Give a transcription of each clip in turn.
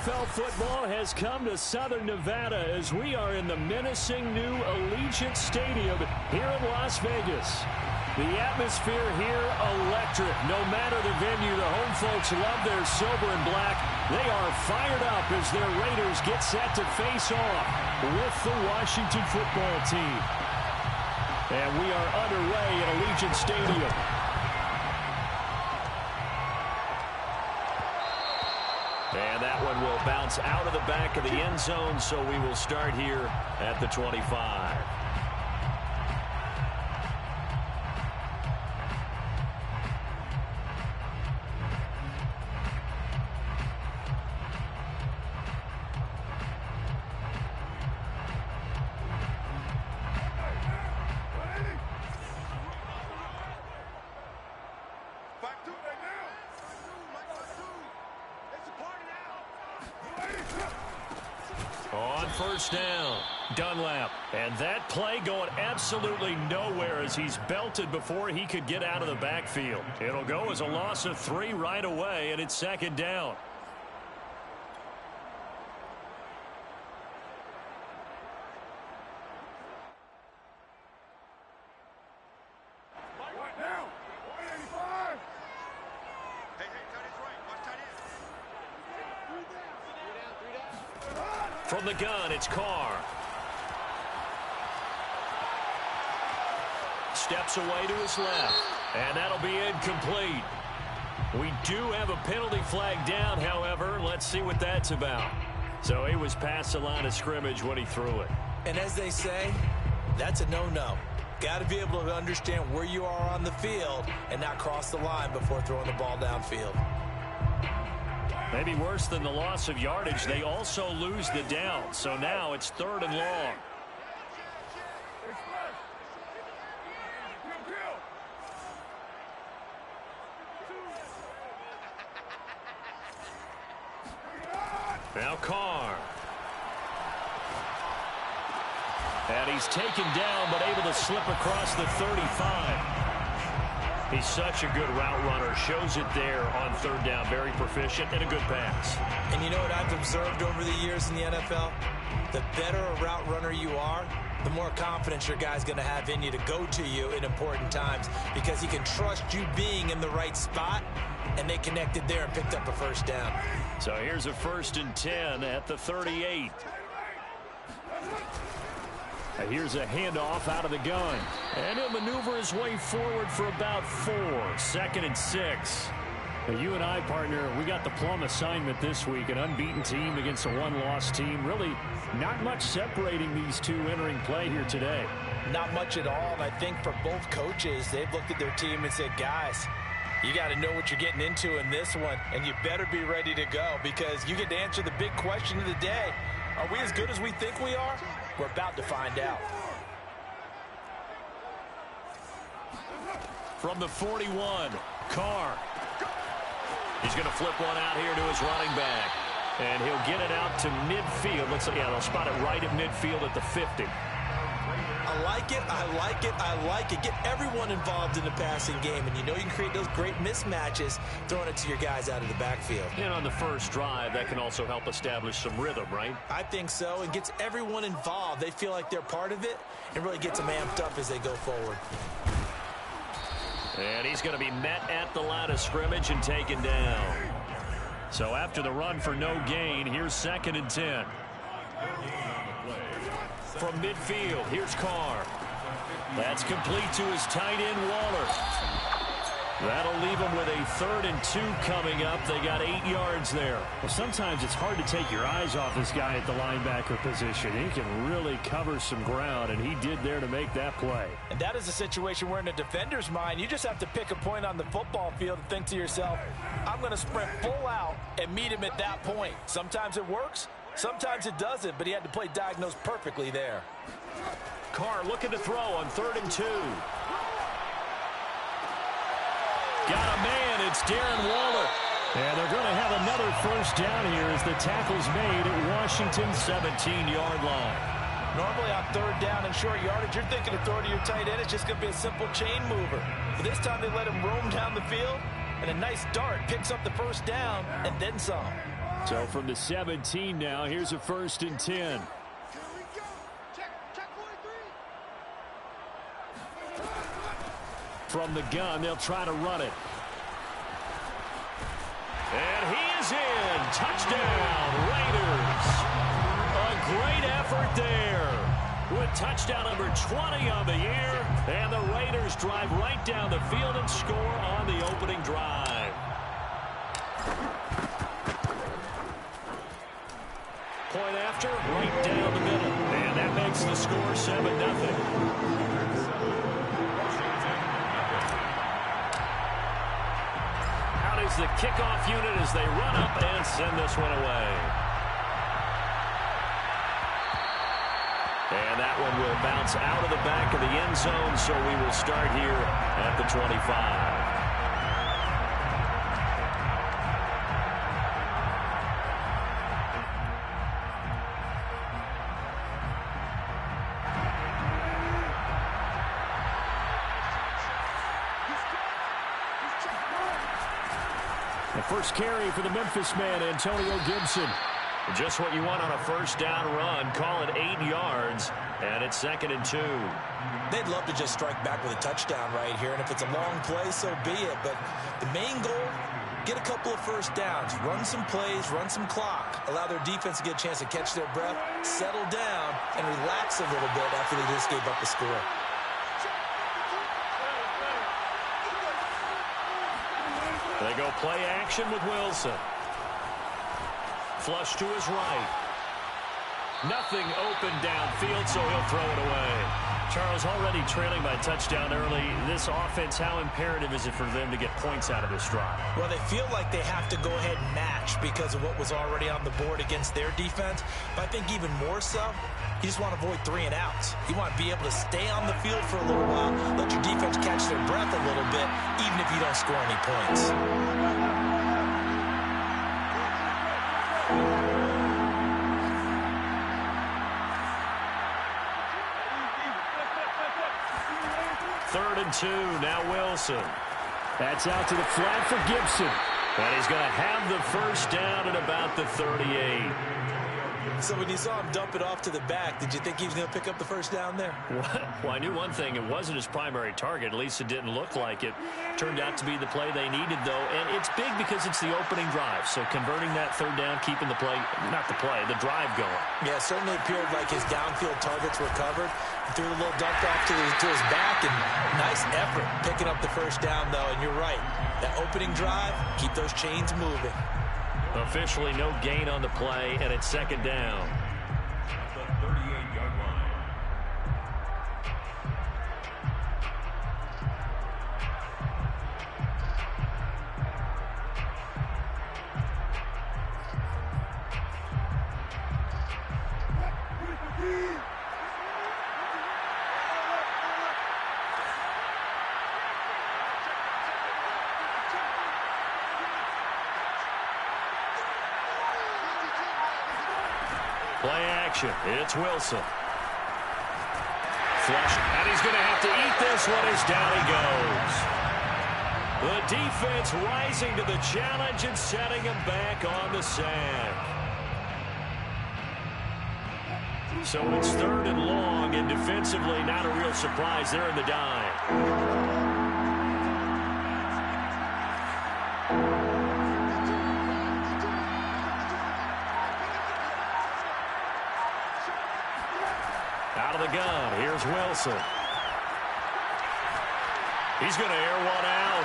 NFL football has come to Southern Nevada as we are in the menacing new Allegiant Stadium here in Las Vegas. The atmosphere here electric. No matter the venue, the home folks love their silver and black. They are fired up as their Raiders get set to face off with the Washington football team. And we are underway at Allegiant Stadium. And that one will bounce out of the back of the end zone, so we will start here at the 25. On first down, Dunlap. And that play going absolutely nowhere as he's belted before he could get out of the backfield. It'll go as a loss of 3 right away, and it's second down. From the gun, it's Carr. Steps away to his left, and that'll be incomplete. We do have a penalty flag down, however. Let's see what that's about. So he was past the line of scrimmage when he threw it. And as they say, that's a no-no. Got to be able to understand where you are on the field and not cross the line before throwing the ball downfield. Maybe worse than the loss of yardage, they also lose the down. So now it's 3rd and long. Now Carr. And he's taken down but able to slip across the 35. He's such a good route runner. Shows it there on 3rd down. Very proficient and a good pass. And you know what I've observed over the years in the NFL? The better a route runner you are, the more confidence your guy's going to have in you to go to you in important times because he can trust you being in the right spot, and they connected there and picked up a first down. So here's a 1st and 10 at the 38. Here's a handoff out of the gun. And he'll maneuver his way forward for about 4. 2nd and 6. Now, you and I, partner, we got the plum assignment this week. An unbeaten team against a one-loss team. Really not much separating these two entering play here today. Not much at all. And I think for both coaches, they've looked at their team and said, guys, you got to know what you're getting into in this one. And you better be ready to go because you get to answer the big question of the day. Are we as good as we think we are? We're about to find out. From the 41, Carr. He's going to flip one out here to his running back. And he'll get it out to midfield. They'll spot it right at midfield at the 50. I like it, I like it, I like it. Get everyone involved in the passing game. And you know you can create those great mismatches throwing it to your guys out of the backfield. And on the first drive, that can also help establish some rhythm, right? I think so. It gets everyone involved. They feel like they're part of it and really gets them amped up as they go forward. And he's going to be met at the line of scrimmage and taken down. So after the run for no gain, here's 2nd and 10. From midfield, here's Carr. That's complete to his tight end, Waller. That'll leave him with a 3rd and 2 coming up. They got 8 yards there. Well, sometimes it's hard to take your eyes off this guy at the linebacker position. He can really cover some ground, and he did there to make that play. And that is a situation where in a defender's mind, you just have to pick a point on the football field and think to yourself, I'm going to sprint full out and meet him at that point. Sometimes it works. Sometimes it doesn't, but he had to play diagnosed perfectly there. Carr looking to throw on 3rd and 2. Got a man. It's Darren Waller. And they're going to have another first down here as the tackle's made at Washington's 17-yard line. Normally on 3rd down and short yardage, you're thinking to throw to your tight end. It's just going to be a simple chain mover. But this time they let him roam down the field, and a nice dart picks up the first down and then some. So from the 17 now, here's a 1st and 10. From the gun, they'll try to run it. And he is in. Touchdown, Raiders. A great effort there. With touchdown number 20 on the year. And the Raiders drive right down the field and score on the opening drive. Point after, right down the middle. And that makes the score 7-0. Is the kickoff unit as they run up and send this one away. And that one will bounce out of the back of the end zone, so we will start here at the 25. The first carry for the Memphis man, Antonio Gibson. Just what you want on a first down run. Call it 8 yards, and it's 2nd and 2. They'd love to just strike back with a touchdown right here, and if it's a long play, so be it. But the main goal, get a couple of first downs, run some plays, run some clock, allow their defense to get a chance to catch their breath, settle down, and relax a little bit after they just gave up the score. They go play action with Wilson. Flush to his right. Nothing open downfield, so he'll throw it away. Charles, already trailing by touchdown early. This offense, how imperative is it for them to get points out of this drive? Well, they feel like they have to go ahead and match because of what was already on the board against their defense. But I think even more so, you just want to avoid 3 and outs. You want to be able to stay on the field for a little while, let your defense catch their breath a little bit, even if you don't score any points. Third and 2, now Wilson. That's out to the flat for Gibson. And he's going to have the first down at about the 38. So when you saw him dump it off to the back, did you think he was going to pick up the first down there? Well, I knew one thing. It wasn't his primary target. At least it didn't look like it. Turned out to be the play they needed, though. And it's big because it's the opening drive. So converting that third down, keeping the play, not the play, the drive going. Yeah, certainly appeared like his downfield targets were covered. He threw a little dump off to his back, and nice effort picking up the first down, though. And you're right. That opening drive, keep those chains moving. Officially no gain on the play, and it's 2nd down. The 38-yard line. Play action. It's Wilson. Flush. And he's going to have to eat this one as down he goes. The defense rising to the challenge and setting him back on the sack. So it's 3rd and long, and defensively not a real surprise there in the dime. Out of the gun, here's Wilson. He's going to air one out.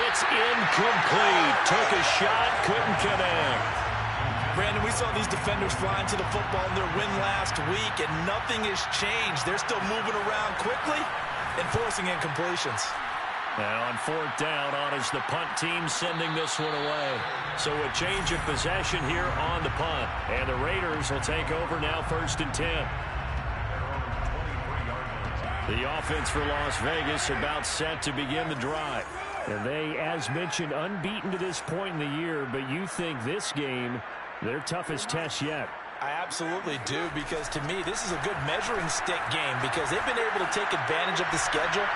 It's incomplete. Took a shot, couldn't connect. Brandon, we saw these defenders flying to the football in their win last week, and nothing has changed. They're still moving around quickly and forcing incompletions. Now on 4th down, on is the punt team sending this one away. So a change of possession here on the punt. And the Raiders will take over now 1st and 10. The offense for Las Vegas about set to begin the drive. And they, as mentioned, unbeaten to this point in the year, but you think this game, their toughest test yet. I absolutely do, because to me, this is a good measuring stick game because they've been able to take advantage of the schedule.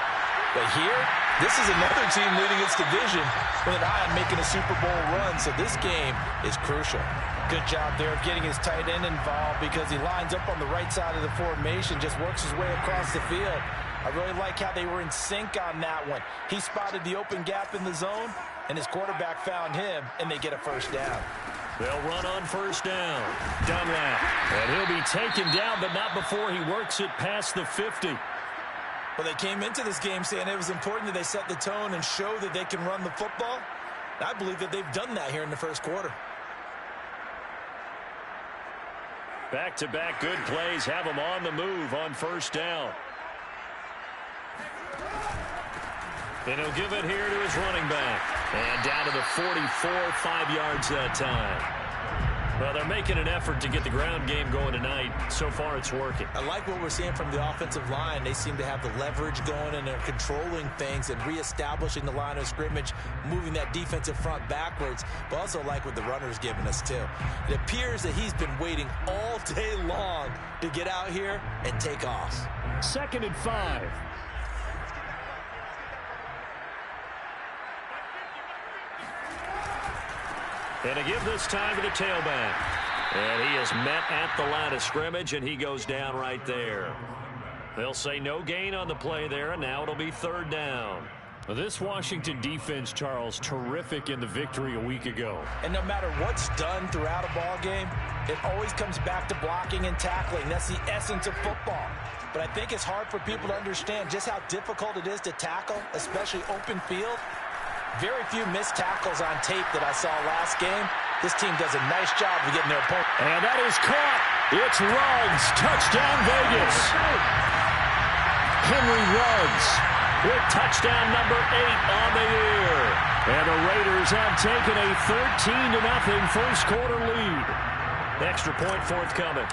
But here, This is another team leading its division with an eye on making a Super Bowl run, so this game is crucial. Good job there of getting his tight end involved because he lines up on the right side of the formation, just works his way across the field. I really like how they were in sync on that one. He spotted the open gap in the zone, and his quarterback found him, and they get a first down. They'll run on first down. Dunlap. And he'll be taken down, but not before he works it past the 50. Well, they came into this game saying it was important that they set the tone and show that they can run the football. I believe that they've done that here in the first quarter. Back-to-back good plays have him on the move on first down. And he'll give it here to his running back. And down to the 44, 5 yards that time. Well, they're making an effort to get the ground game going tonight. So far, it's working. I like what we're seeing from the offensive line. They seem to have the leverage going, and they're controlling things and reestablishing the line of scrimmage, moving that defensive front backwards. But also like what the runner's giving us, too. It appears that he's been waiting all day long to get out here and take off. 2nd and 5. And a give this time to the tailback. And he is met at the line of scrimmage, and he goes down right there. They'll say no gain on the play there, and now it'll be 3rd down. This Washington defense, Charles, terrific in the victory a week ago. And no matter what's done throughout a ball game, it always comes back to blocking and tackling. That's the essence of football. But I think it's hard for people to understand just how difficult it is to tackle, especially open field. Very few missed tackles on tape that I saw last game. This team does a nice job of getting their opponent. And that is caught. It's Ruggs. Touchdown, Vegas. Henry Ruggs with touchdown number 8 on the year. And the Raiders have taken a 13-0 first quarter lead. Extra point forthcoming.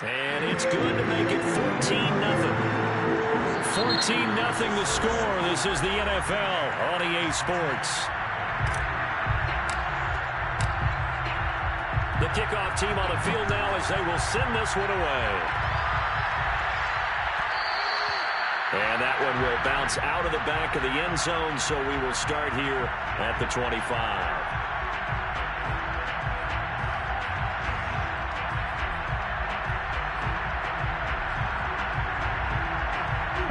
And it's good to make it 14-0. 14-0 the score. This is the NFL on EA Sports. The kickoff team on the field now as they will send this one away. And that one will bounce out of the back of the end zone, so we will start here at the 25.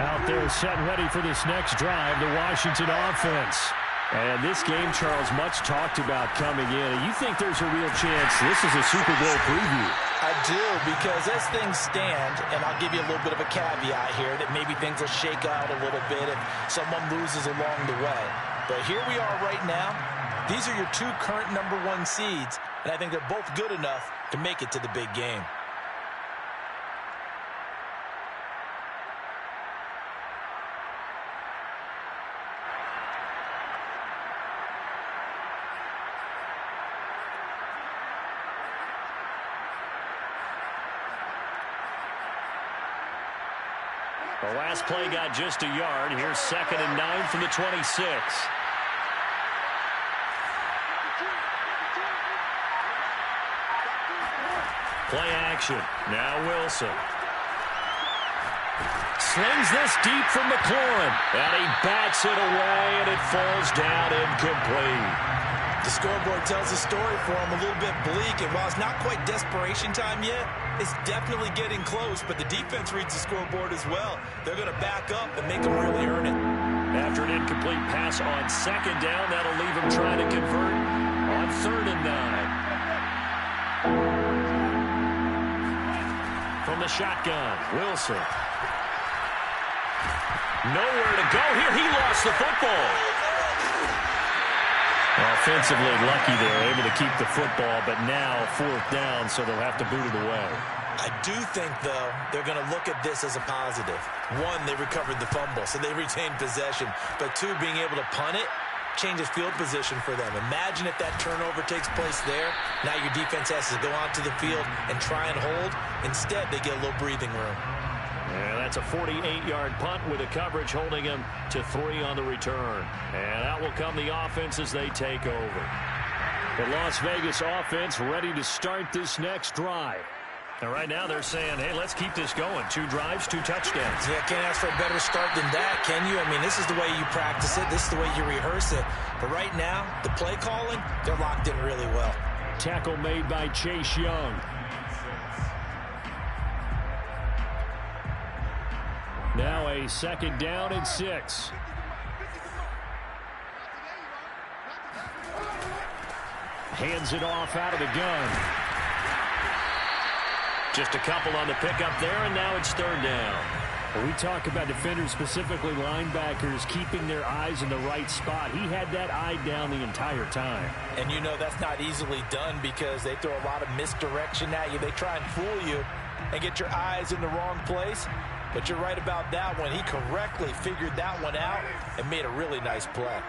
Out there set and ready for this next drive, the Washington offense. And this game, Charles, much talked about coming in. And you think there's a real chance this is a Super Bowl preview? I do, because as things stand, and I'll give you a little bit of a caveat here, that maybe things will shake out a little bit if someone loses along the way. But here we are right now. These are your 2 current number 1 seeds, and I think they're both good enough to make it to the big game. The last play got just a yard. Here's 2nd and 9 from the 26. Play action. Now Wilson. Slings this deep from McLaurin. And he bats it away, and it falls down incomplete. The scoreboard tells a story for him, a little bit bleak, and while it's not quite desperation time yet, it's definitely getting close, but the defense reads the scoreboard as well. They're going to back up and make them really earn it. After an incomplete pass on 2nd down, that'll leave him trying to convert on 3rd and 9. From the shotgun, Wilson. Nowhere to go here. He lost the football. Offensively lucky they're able to keep the football, but now 4th down, so they'll have to boot it away. I do think, though, they're going to look at this as a positive. 1, they recovered the fumble, so they retained possession. But 2, being able to punt it changes field position for them. Imagine if that turnover takes place there. Now your defense has to go onto the field and try and hold. Instead, they get a little breathing room. And that's a 48-yard punt with a coverage holding him to 3 on the return. And out will come the offense as they take over. The Las Vegas offense ready to start this next drive. And right now they're saying, hey, let's keep this going. 2 drives, 2 touchdowns. Yeah, can't ask for a better start than that, can you? I mean, this is the way you practice it. This is the way you rehearse it. But right now, the play calling, they're locked in really well. Tackle made by Chase Young. Now a 2nd down and 6. Hands it off out of the gun. Just a couple on the pickup there, and now it's 3rd down. When we talk about defenders, specifically linebackers, keeping their eyes in the right spot, he had that eye down the entire time. And you know that's not easily done because they throw a lot of misdirection at you. They try and fool you and get your eyes in the wrong place. But you're right about that one. He correctly figured that one out and made a really nice play.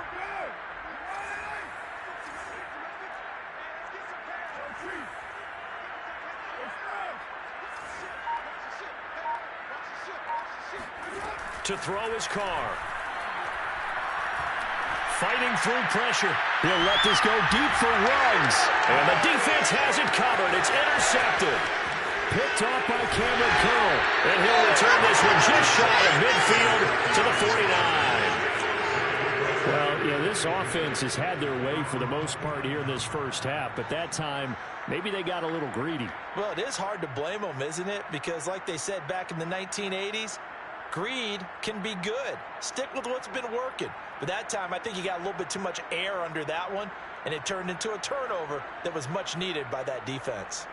To throw his car. Fighting through pressure. He'll let this go deep for Ruggs. And the defense has it covered. It's intercepted. Picked off by Cameron Curl. And he'll return this one just shy of midfield to the 49. Well, yeah, this offense has had their way for the most part here in this first half. But that time, maybe they got a little greedy. Well, it is hard to blame them, isn't it? Because like they said back in the 1980s, greed can be good. Stick with what's been working. But that time, I think you got a little bit too much air under that one, and it turned into a turnover that was much needed by that defense.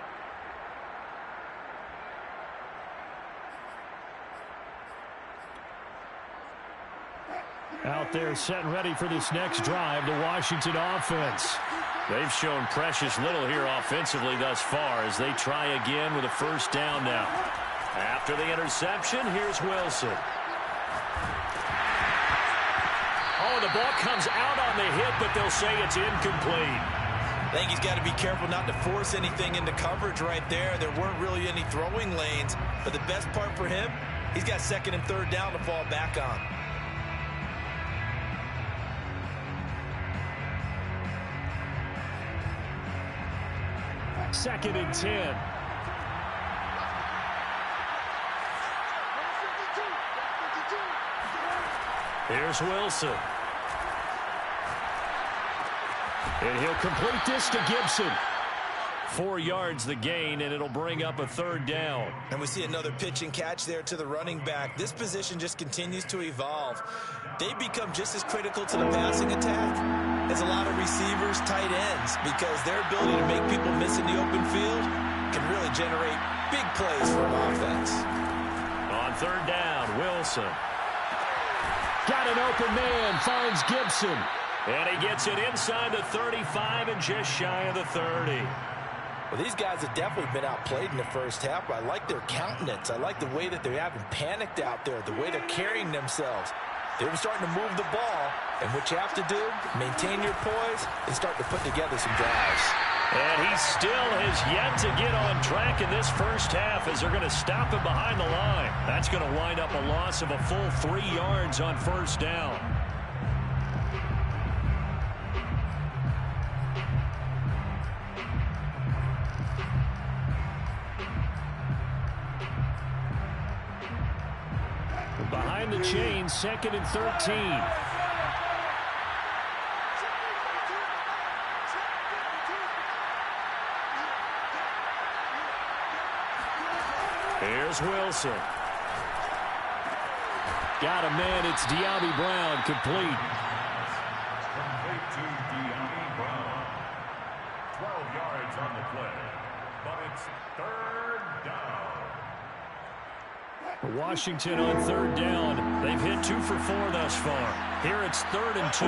Out there set and ready for this next drive, the Washington offense. They've shown precious little here offensively thus far as they try again with a 1st down now. After the interception, here's Wilson. Oh, the ball comes out on the hit, but they'll say it's incomplete. I think he's got to be careful not to force anything into coverage right there. There weren't really any throwing lanes, but the best part for him, he's got 2nd and 3rd down to fall back on. Second and 10. Here's Wilson. And he'll complete this to Gibson. 4 yards the gain, and it'll bring up a 3rd down. And we see another pitch and catch there to the running back. This position just continues to evolve. They become just as critical to the passing attack as a lot of receivers, tight ends, because their ability to make people miss in the open field can really generate big plays for an offense. On 3rd down, Wilson. Got an open man, finds Gibson. And he gets it inside the 35 and just shy of the 30. Well, these guys have definitely been outplayed in the first half, but I like their countenance. I like the way that they haven't panicked out there, the way they're carrying themselves. They're starting to move the ball, and what you have to do, maintain your poise and start to put together some drives. And he still has yet to get on track in this first half as they're going to stop him behind the line. That's going to wind up a loss of a full 3 yards on 1st down. Behind the chains, 2nd and 13. Here's Wilson. Got a man. It's De'Ami Brown, complete. Complete to De'Ami Brown. 12 yards on the play, but it's 3rd down. Washington on 3rd down. They've hit 2 for 4 thus far. Here it's 3rd and 2.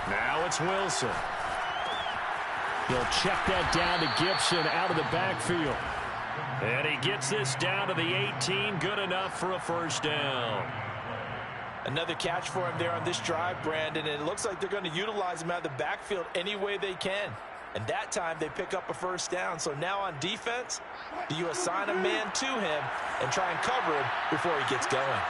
Now it's Wilson. He'll check that down to Gibson out of the backfield. And he gets this down to the 18. Good enough for a 1st down. Another catch for him there on this drive, Brandon, and it looks like they're going to utilize him out of the backfield any way they can. And that time they pick up a first down. So now on defense, do you assign a man to him and try and cover him before he gets going?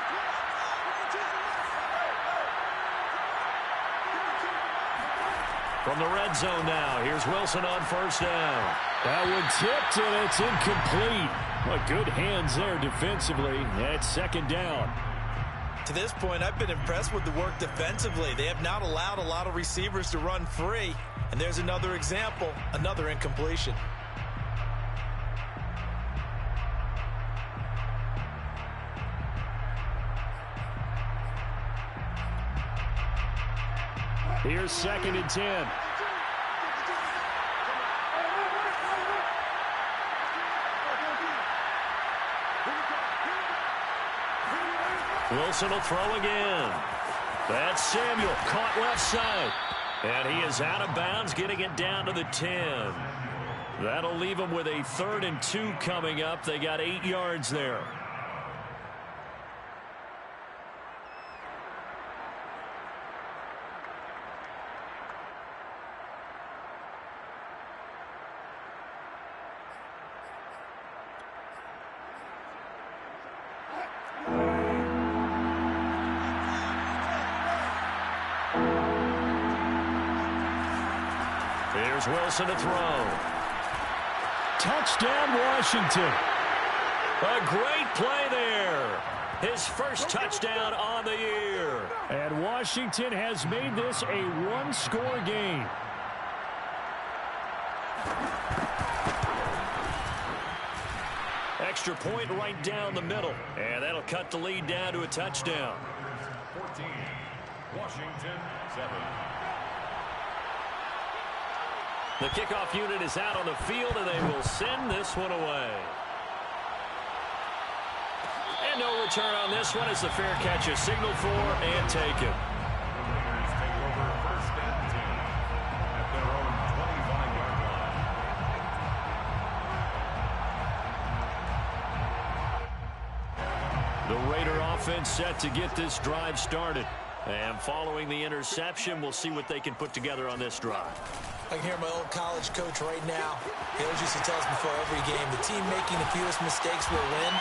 From the red zone now, here's Wilson on first down. That one tipped, and it's incomplete. Well, good hands there defensively at second down. To this point, I've been impressed with the work defensively. They have not allowed a lot of receivers to run free. And there's another example, another incompletion. Here's 2nd and 10. Wilson will throw again. That's Samuel, caught left side. And he is out of bounds, getting it down to the 10. That'll leave him with a 3rd and 2 coming up. They got 8 yards there. Here's Wilson to throw. Touchdown, Washington. A great play there. His first touchdown on the year. And Washington has made this a one-score game. Extra point right down the middle. And that'll cut the lead down to a touchdown. 14, Washington 7. The kickoff unit is out on the field, and they will send this one away. And no return on this one as the fair catch is signaled for and taken. The Raiders take over 1st and 10 at their own 25-yard line. The Raider offense set to get this drive started. And following the interception, we'll see what they can put together on this drive. I can hear my old college coach right now. He always used to tell us before every game, the team making the fewest mistakes will win.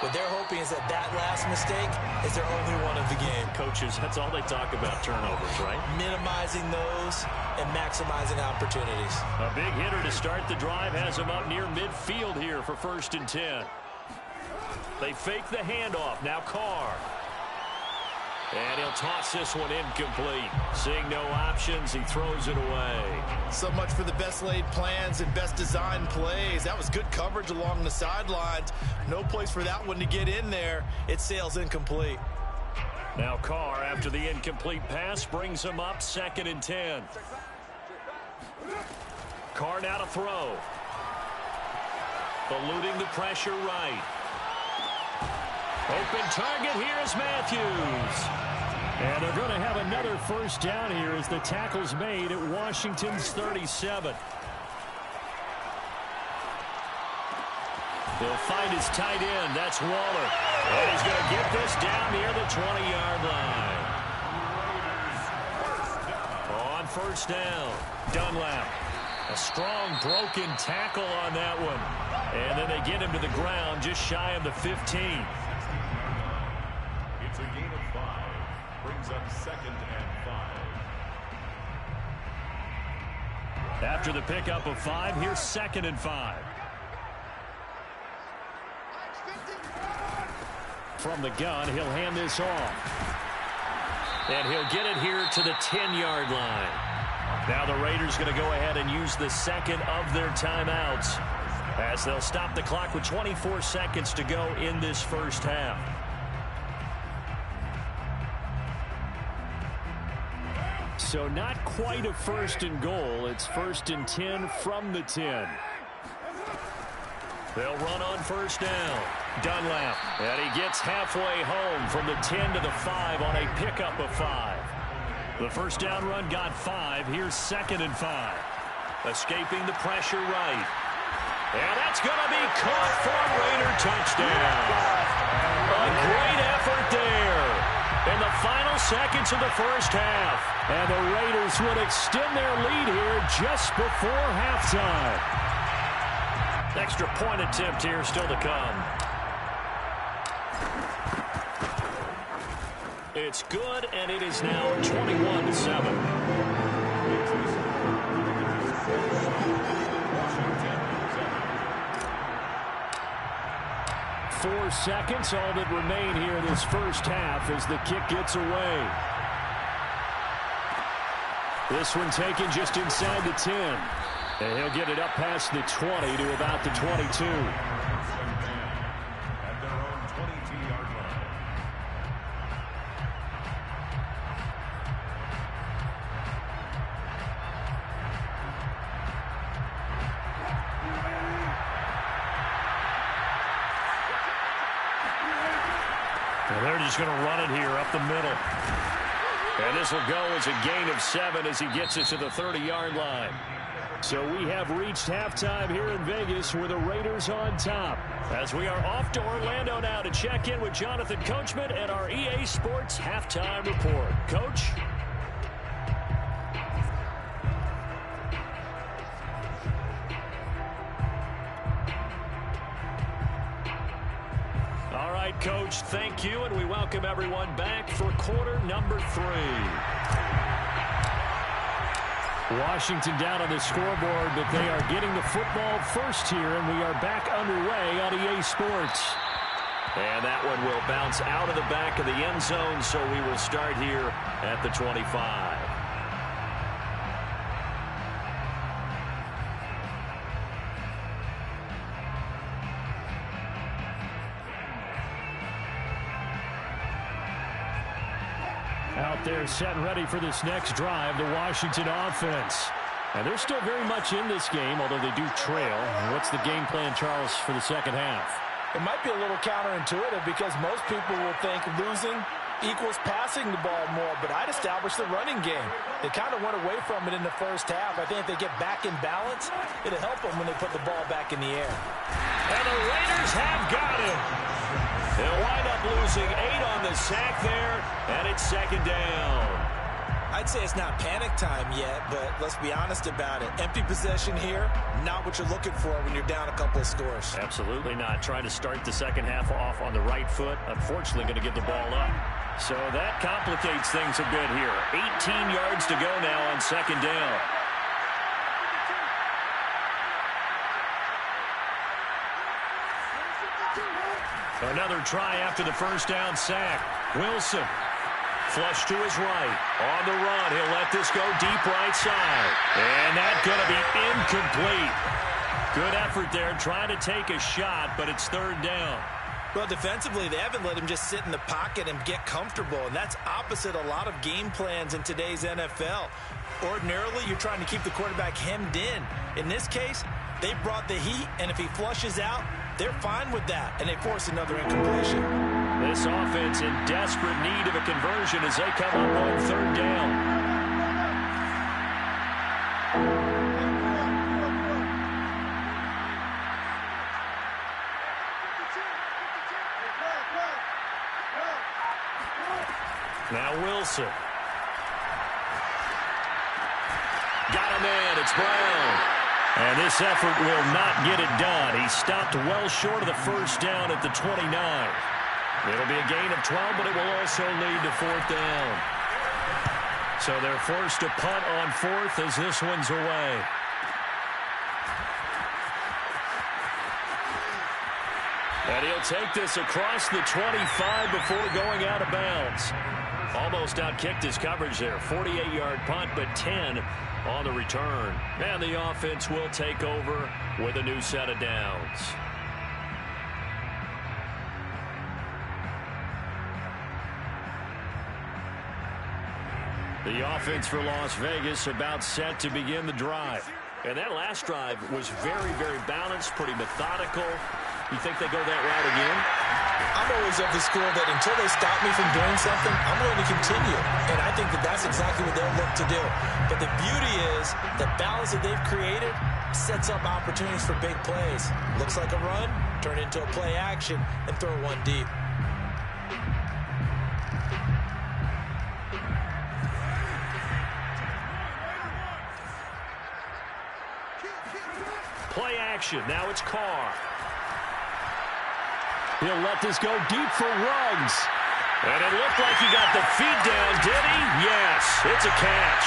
What they're hoping is that last mistake is their only one of the game. Coaches, that's all they talk about, turnovers, right? Minimizing those and maximizing opportunities. A big hitter to start the drive has him up near midfield here for 1st and 10. They fake the handoff. Now Carr. And he'll toss this one incomplete. Seeing no options, he throws it away. So much for the best laid plans and best designed plays. That was good coverage along the sidelines. No place for that one to get in there. It sails incomplete. Now Carr, after the incomplete pass, brings him up 2nd and 10. Carr now to throw. Eluding the pressure right. Open target here is Matthews. And they're going to have another first down here as the tackle's made at Washington's 37. They'll find his tight end. That's Waller. And he's going to get this down near the 20-yard line. On first down, Dunlap. A strong broken tackle on that one. And then they get him to the ground just shy of the 15. It's a gain of 5. Brings up 2nd and 5. After the pickup of 5, here's 2nd and 5. From the gun, he'll hand this off. And he'll get it here to the 10-yard line. Now the Raiders going to go ahead and use the second of their timeouts as they'll stop the clock with 24 seconds to go in this first half. So not quite a 1st and goal. It's 1st and 10 from the 10. They'll run on first down. Dunlap. And he gets halfway home from the 10 to the 5 on a pickup of 5. The first down run got 5. Here's 2nd and 5. Escaping the pressure right. And that's going to be caught for a Raider touchdown. A great effort there. in the final seconds of the first half. And the Raiders would extend their lead here just before halftime. Extra point attempt here still to come. It's good, and it is now 21-7. 4 seconds, all that remain here this first half as the kick gets away. This one taken just inside the 10. And he'll get it up past the 20 to about the 22. At their own 22-yard line. And they're just going to run it here up the middle. And this will go as a gain of 7 as he gets it to the 30-yard line. So we have reached halftime here in Vegas with the Raiders on top. As we are off to Orlando now to check in with Jonathan Coachman and our EA Sports Halftime Report. Coach? All right, Coach, thank you, and we welcome everyone back for quarter number 3. Washington down on the scoreboard, but they are getting the football first here, and we are back underway on EA Sports. And that one will bounce out of the back of the end zone, so we will start here at the 25. Out there set and ready for this next drive, the Washington offense. And they're still very much in this game, although they do trail. What's the game plan, Charles, for the second half? It might be a little counterintuitive because most people will think losing equals passing the ball more, but I'd establish the running game. They kind of went away from it in the first half. I think if they get back in balance, it'll help them when they put the ball back in the air. And the Raiders have got him. They'll wind up losing 8 on the sack there, and it's second down. I'd say it's not panic time yet, but let's be honest about it. Empty possession here, not what you're looking for when you're down a couple of scores. Absolutely not. Trying to start the second half off on the right foot. Unfortunately, going to give the ball up. So that complicates things a bit here. 18 yards to go now on second down. Another try after the first down sack. Wilson, flush to his right. On the run, he'll let this go deep right side. And that's going to be incomplete. Good effort there, trying to take a shot, but it's third down. Well, defensively, they haven't let him just sit in the pocket and get comfortable, and that's opposite a lot of game plans in today's NFL. Ordinarily, you're trying to keep the quarterback hemmed in. In this case, they brought the heat, and if he flushes out, they're fine with that, and they force another incompletion. This offense in desperate need of a conversion as they come up on third down. Now Wilson. Got a man. It's Brown. And this effort will not get it done. He stopped well short of the first down at the 29. It'll be a gain of 12, but it will also lead to fourth down. So they're forced to punt on fourth as this one's away. And he'll take this across the 25 before going out of bounds. Almost outkicked his coverage there. 48-yard punt, but 10 on the return. And the offense will take over with a new set of downs. The offense for Las Vegas about set to begin the drive. And that last drive was very, very balanced, pretty methodical. You think they go that route again? I'm always of the school that until they stop me from doing something, I'm going to continue. And I think that that's exactly what they'll look to do. But the beauty is the balance that they've created sets up opportunities for big plays. Looks like a run, turn into a play action, and throw one deep. Play action. Now it's Carr. He'll let this go deep for Ruggs. And it looked like he got the feet down, did he? Yes, it's a catch.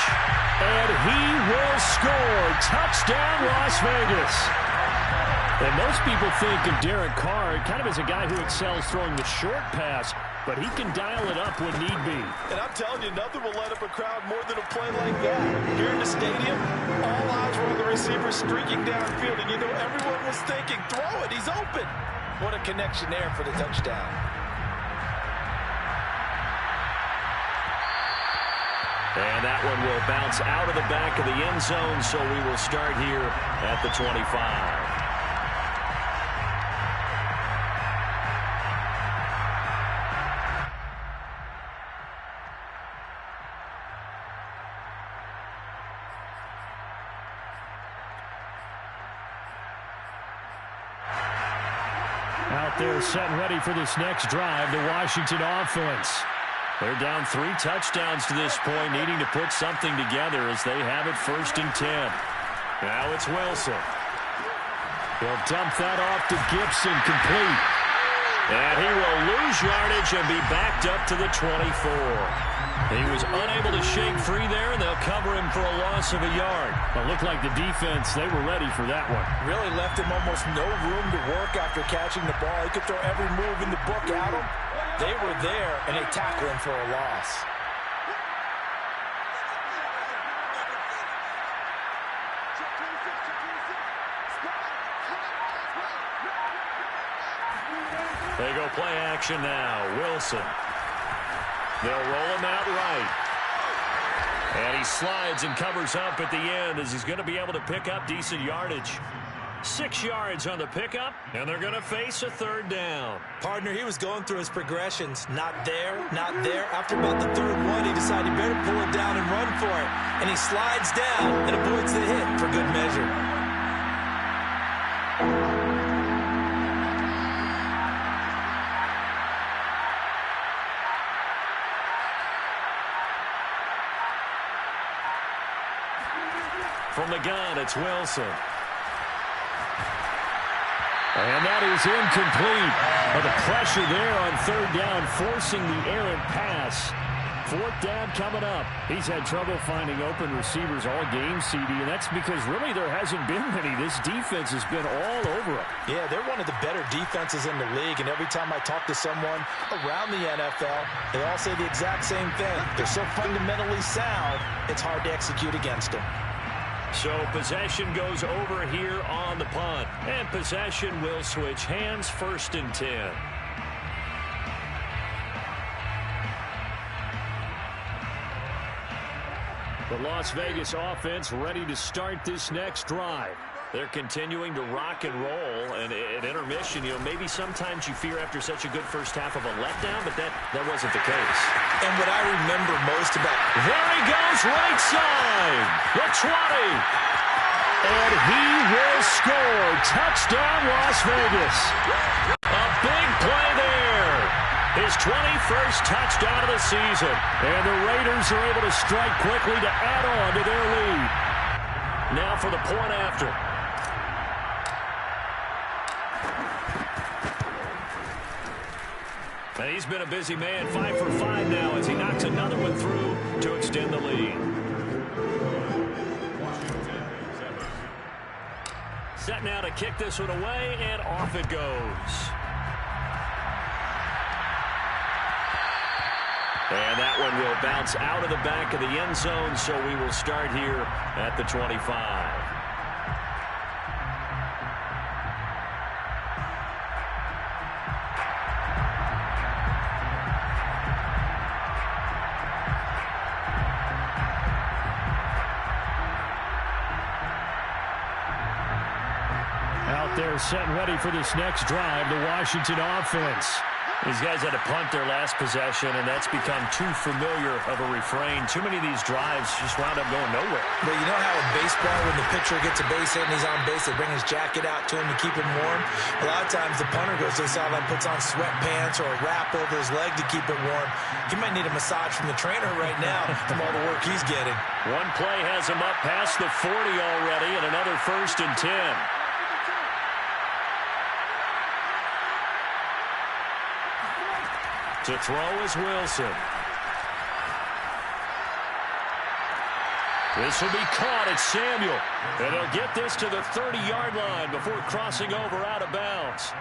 And he will score. Touchdown, Las Vegas. And most people think of Derek Carr kind of as a guy who excels throwing the short pass, but he can dial it up when need be. And I'm telling you, nothing will light up a crowd more than a play like that. Here in the stadium, all eyes were on the receiver streaking downfield, and you know everyone was thinking, throw it, he's open. What a connection there for the touchdown. And that one will bounce out of the back of the end zone, so we will start here at the 25. Out there set and ready for this next drive, the Washington offense. They're down 3 touchdowns to this point, needing to put something together as they have it 1st and 10. Now it's Wilson. He'll dump that off to Gibson, complete. And he will lose yardage and be backed up to the 24. He was unable to shake free there, and they'll cover him for a loss of a yard. It looked like the defense, they were ready for that one. Really left him almost no room to work after catching the ball. He could throw every move in the book at him. They were there, and they tackled him for a loss. They go play action now. Wilson. They'll roll him out right. And he slides and covers up at the end as he's going to be able to pick up decent yardage. 6 yards on the pickup, and they're going to face a 3rd down. Partner, he was going through his progressions. Not there, not there. After about the 3rd one, he decided he better pull it down and run for it. And he slides down and avoids the hit for good measure. From the gun, it's Wilson. And that is incomplete. But the pressure there on 3rd down, forcing the errant pass. 4th down coming up. He's had trouble finding open receivers all game, CD, and that's because really there hasn't been many. This defense has been all over him. Yeah, they're one of the better defenses in the league, and every time I talk to someone around the NFL, they all say the exact same thing. They're so fundamentally sound, it's hard to execute against them. So possession goes over here on the punt. And possession will switch hands, 1st and 10. The Las Vegas offense ready to start this next drive. They're continuing to rock and roll, and at intermission, you know, maybe sometimes you fear after such a good first half of a letdown, but that wasn't the case. And what I remember most about... There he goes, right side, the 20. And he will score. Touchdown, Las Vegas. A big play there. His 21st touchdown of the season. And the Raiders are able to strike quickly to add on to their lead. Now for the point after. And he's been a busy man, 5 for 5 now as he knocks another one through to extend the lead. Set now to kick this one away, and off it goes. And that one will bounce out of the back of the end zone, so we will start here at the 25. They're set and ready for this next drive, the Washington offense. These guys had to punt their last possession, and that's become too familiar of a refrain. Too many of these drives just wound up going nowhere. But you know how in baseball, when the pitcher gets a base hit and he's on base, they bring his jacket out to him to keep him warm? A lot of times the punter goes to the sideline, puts on sweatpants or a wrap over his leg to keep it warm. He might need a massage from the trainer right now from all the work he's getting. One play has him up past the 40 already, and another 1st and 10. To throw is Wilson. This will be caught. It's Samuel. And he'll get this to the 30-yard line before crossing over out of bounds.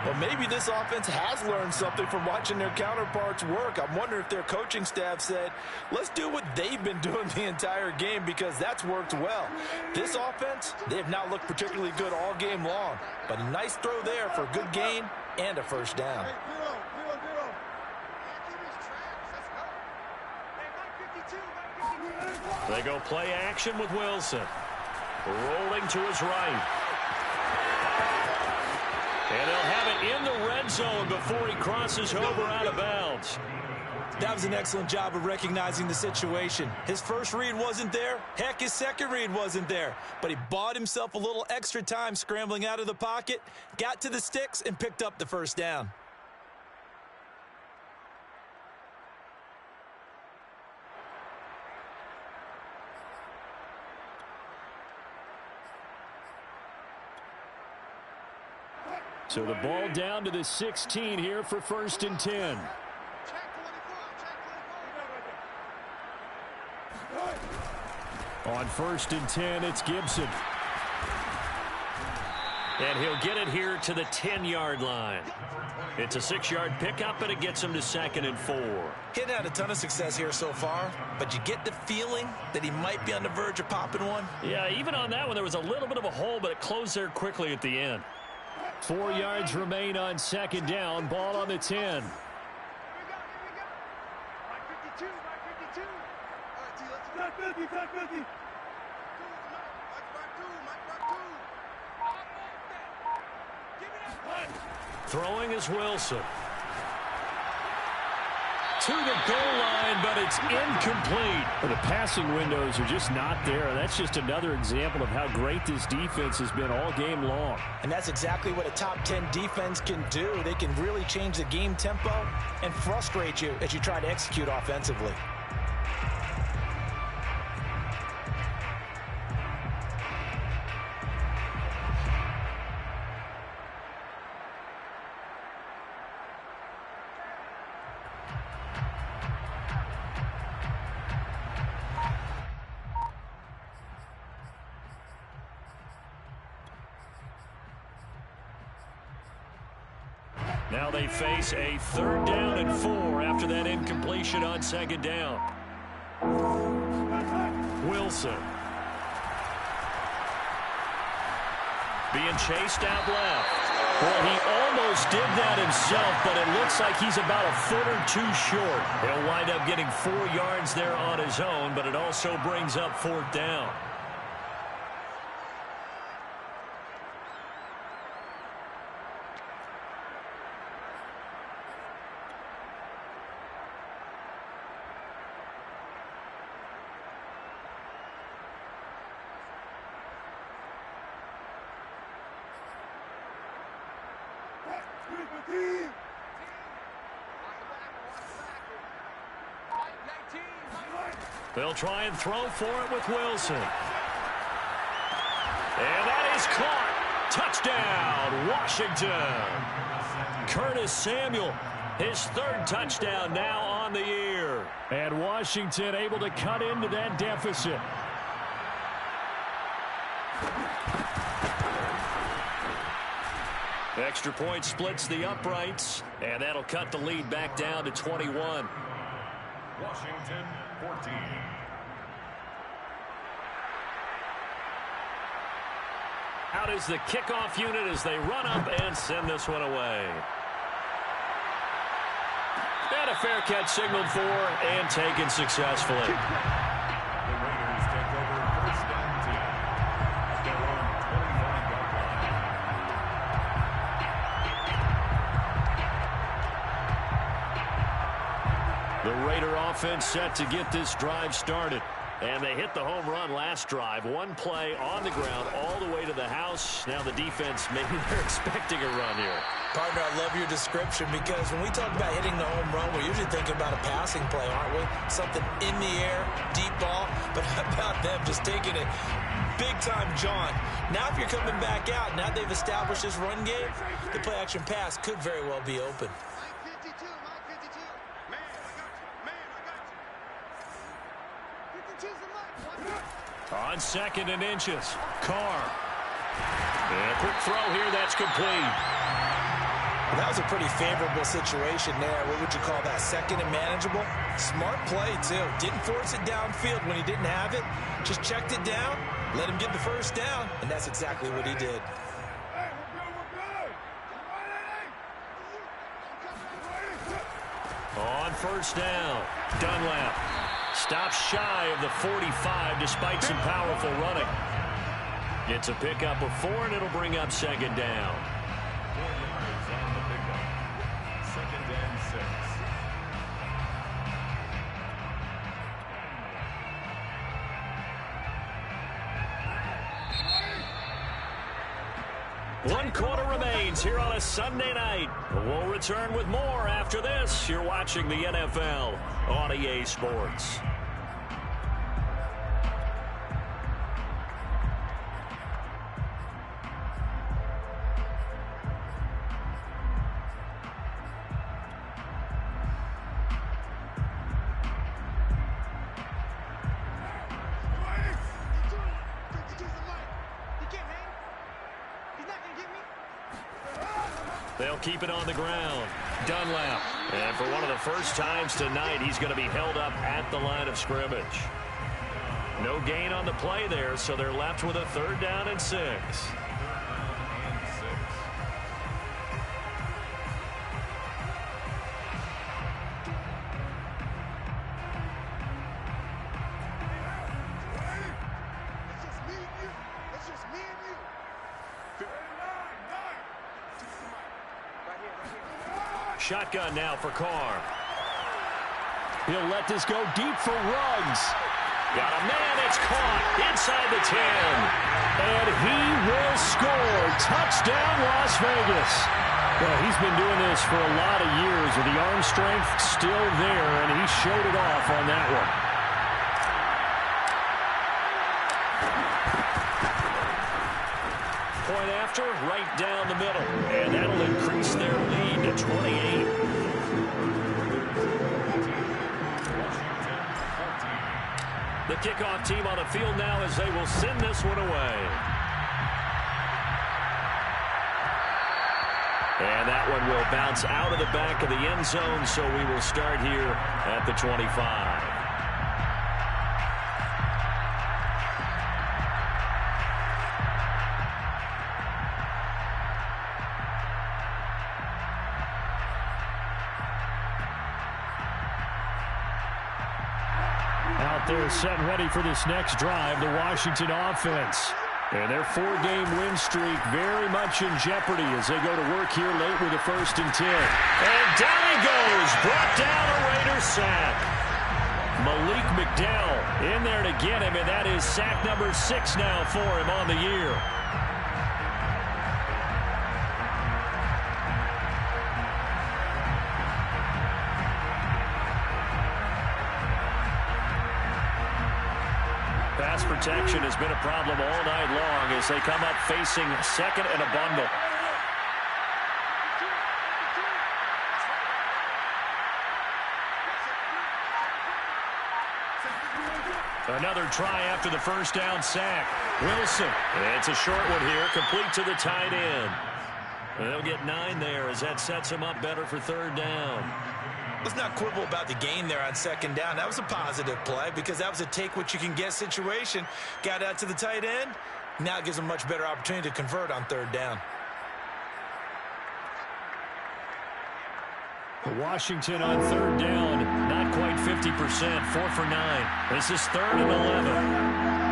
Well, maybe this offense has learned something from watching their counterparts work. I'm wondering if their coaching staff said, let's do what they've been doing the entire game, because that's worked well. This offense, they have not looked particularly good all game long, but a nice throw there for a good gain and a first down. They go play action with Wilson. Rolling to his right. And they'll have it in the red zone before he crosses over out of bounds. That was an excellent job of recognizing the situation. His first read wasn't there. Heck, his second read wasn't there. But he bought himself a little extra time scrambling out of the pocket, got to the sticks, and picked up the first down. So the ball down to the 16 here for 1st and 10. On 1st and 10, it's Gibson. And he'll get it here to the 10-yard line. It's a 6-yard pickup, and it gets him to 2nd and 4. He hadn't had a ton of success here so far, but you get the feeling that he might be on the verge of popping one. Yeah, even on that one, there was a little bit of a hole, but it closed there quickly at the end. 4 yards remain on 2nd down. Ball on the 10. Throwing is Wilson. To the goal line, but it's incomplete. Well, the passing windows are just not there. And that's just another example of how great this defense has been all game long. And that's exactly what a top 10 defense can do. They can really change the game tempo and frustrate you as you try to execute offensively. Now they face a 3rd down and 4 after that incompletion on 2nd down. Wilson. Being chased out left. Well, he almost did that himself, but it looks like he's about a foot or two short. He'll wind up getting 4 yards there on his own, but it also brings up 4th down. They'll try and throw for it with Wilson. And that is caught. Touchdown, Washington. Curtis Samuel, his 3rd touchdown now on the year. And Washington able to cut into that deficit. Extra point splits the uprights, and that'll cut the lead back down to 21. Washington 14. Out is the kickoff unit as they run up and send this one away. And a fair catch signaled for and taken successfully. The Raiders take over 1st and 10 at their own 25-yard line. The Raider offense set to get this drive started. And they hit the home run last drive. One play on the ground all the way to the house. Now the defense, maybe they're expecting a run here. Partner, I love your description, because when we talk about hitting the home run, we're usually thinking about a passing play, aren't we? Something in the air, deep ball. But how about them just taking it big-time jaunt? Now if you're coming back out, now they've established this run game, the play-action pass could very well be open. On 2nd and inches, Carr. And a quick throw here, that's complete. Well, that was a pretty favorable situation there. What would you call that? 2nd and manageable? Smart play, too. Didn't force it downfield when he didn't have it. Just checked it down, let him get the first down, and that's exactly what he did. On 1st down, Dunlap stops shy of the 45 despite some powerful running. Gets a pickup of 4, and it'll bring up 2nd down. 4 yards on the pickup. 2nd and 6. One quarter remains here on a Sunday night. We'll return with more after this. You're watching the NFL on EA Sports. They'll keep it on the ground. Dunlap. And for one of the first times tonight, he's going to be held up at the line of scrimmage. No gain on the play there, so they're left with a 3rd down and 6. Shotgun now for Carr. He'll let this go deep for Ruggs. Got a man, it's caught inside the 10. And he will score. Touchdown, Las Vegas. Well, he's been doing this for a lot of years with the arm strength still there, and he showed it off on that one. Point after, right down the middle. And that'll increase their lead to 28. The kickoff team on the field now as they will send this one away. And that one will bounce out of the back of the end zone, so we will start here at the 25. Out there set and ready for this next drive, the Washington offense. And their 4-game win streak very much in jeopardy as they go to work here late with a 1st and 10. And down he goes, brought down a Raiders sack. Malik McDowell in there to get him, and that is sack number 6 now for him on the year. Pass protection has been a problem all night long as they come up facing 2nd and a bundle. Another try after the 1st down sack. Wilson. It's a short one here, complete to the tight end. They'll get 9 there as that sets him up better for 3rd down. Let's not quibble about the gain there on 2nd down. That was a positive play because that was a take-what-you-can-get situation. Got out to the tight end. Now it gives them a much better opportunity to convert on 3rd down. Washington on 3rd down, not quite 50%, 4 for 9. This is 3rd and 11.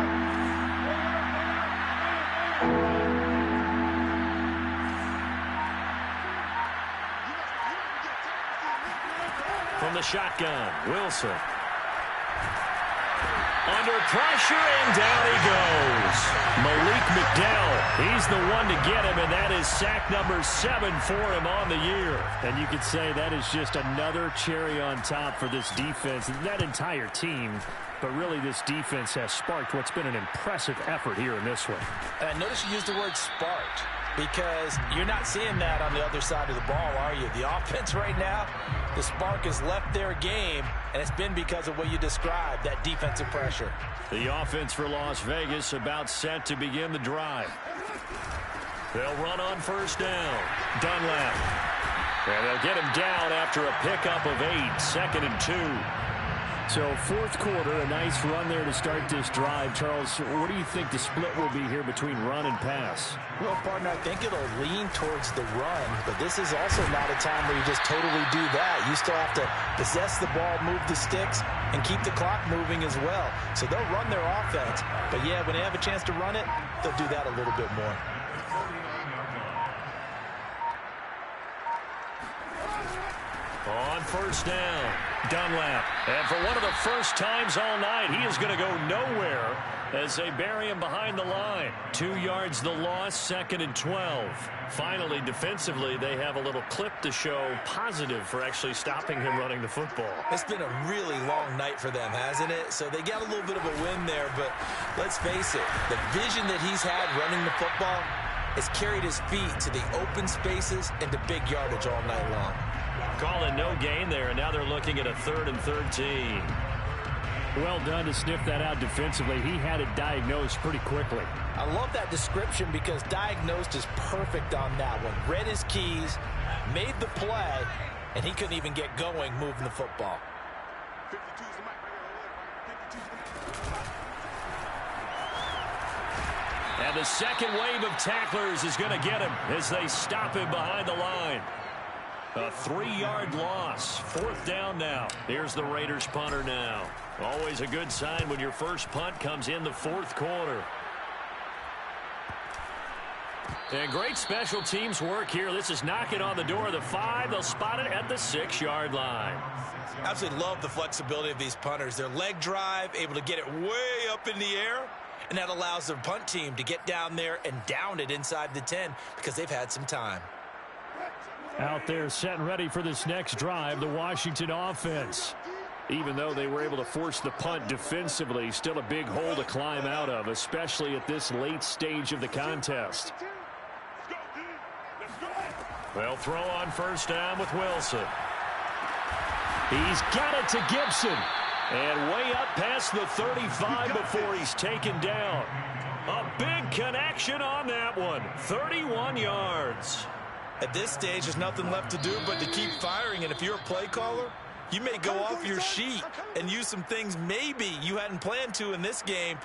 From the shotgun, Wilson. Under pressure, and down he goes. Malik McDowell, he's the one to get him, and that is sack number 7 for him on the year. And you could say that is just another cherry on top for this defense, and that entire team. But really, this defense has sparked what's been an impressive effort here in this one. And notice you used the word sparked because you're not seeing that on the other side of the ball, are you? The offense right now, The spark has left their game, and it's been because of what you described, that defensive pressure. The offense for Las Vegas about set to begin the drive. They'll run on first down. Dunlap. And they'll get him down after a pickup of 8, 2nd and 2. So fourth quarter, a nice run there to start this drive. Charles, what do you think the split will be here between run and pass? Well, partner, I think it'll lean towards the run, but this is also not a time where you just totally do that. You still have to possess the ball, move the sticks, and keep the clock moving as well. So they'll run their offense, but yeah, when they have a chance to run it, they'll do that a little bit more. On first down, Dunlap. And for one of the first times all night, he is going to go nowhere as they bury him behind the line. 2 yards the loss, 2nd and 12. Finally, defensively, they have a little clip to show positive for actually stopping him running the football. It's been a really long night for them, hasn't it? So they got a little bit of a win there, but let's face it, the vision that he's had running the football has carried his feet to the open spaces and to big yardage all night long. Calling no gain there, and now they're looking at a 3rd and 13. Well done to sniff that out defensively. He had it diagnosed pretty quickly. I love that description because diagnosed is perfect on that one. Read his keys, made the play, and he couldn't even get going moving the football. And the second wave of tacklers is going to get him as they stop him behind the line. A 3-yard loss. 4th down now. Here's the Raiders punter now. Always a good sign when your first punt comes in the 4th quarter. And great special teams work here. This is knocking on the door of the 5. They'll spot it at the 6-yard line. Absolutely love the flexibility of these punters. Their leg drive, able to get it way up in the air, and that allows their punt team to get down there and down it inside the 10 because they've had some time. Out there set and ready for this next drive, the Washington offense. Even though they were able to force the punt defensively, still a big hole to climb out of, especially at this late stage of the contest. They'll throw on first down with Wilson. He's got it to Gibson. And way up past the 35 before he's taken down. A big connection on that one. 31 yards. At this stage, there's nothing left to do but to keep firing. And if you're a play caller, you may go off your sheet and use some things maybe you hadn't planned to in this game.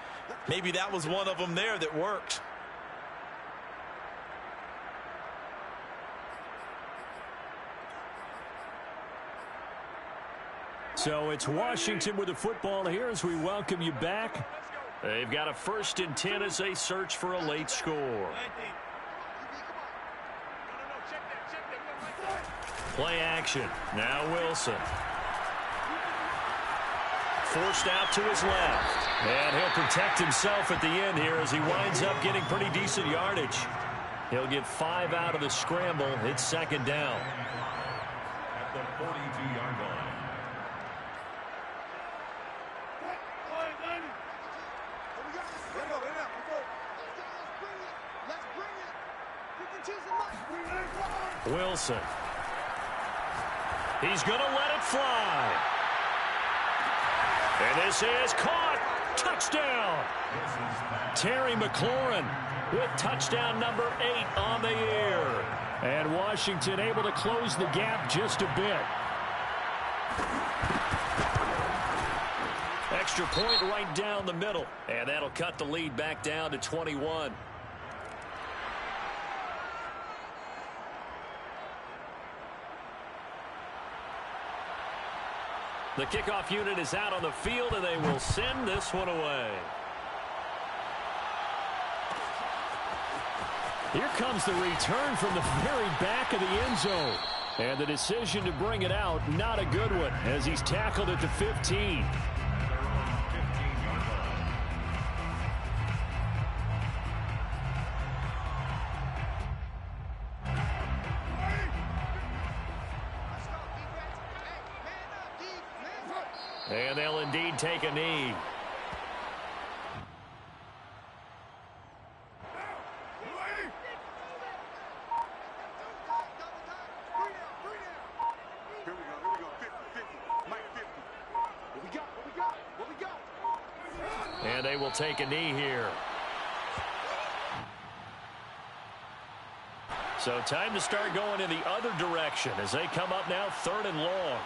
Maybe that was one of them there that worked. So it's Washington with the football here as we welcome you back. They've got a 1st and 10 as they search for a late score. Play action. Now Wilson. Forced out to his left. And he'll protect himself at the end here as he winds up getting pretty decent yardage. He'll get 5 out of the scramble. It's 2nd down. At the 42-yard line. Wilson. He's going to let it fly. And this is caught. Touchdown. Terry McLaurin with touchdown number 8 on the year. And Washington able to close the gap just a bit. Extra point right down the middle. And that'll cut the lead back down to 21. The kickoff unit is out on the field, and they will send this one away. Here comes the return from the very back of the end zone. And the decision to bring it out, not a good one, as he's tackled at the 15. And they'll indeed take a knee. Here we go. And they will take a knee here. So time to start going in the other direction as they come up now 3rd and long.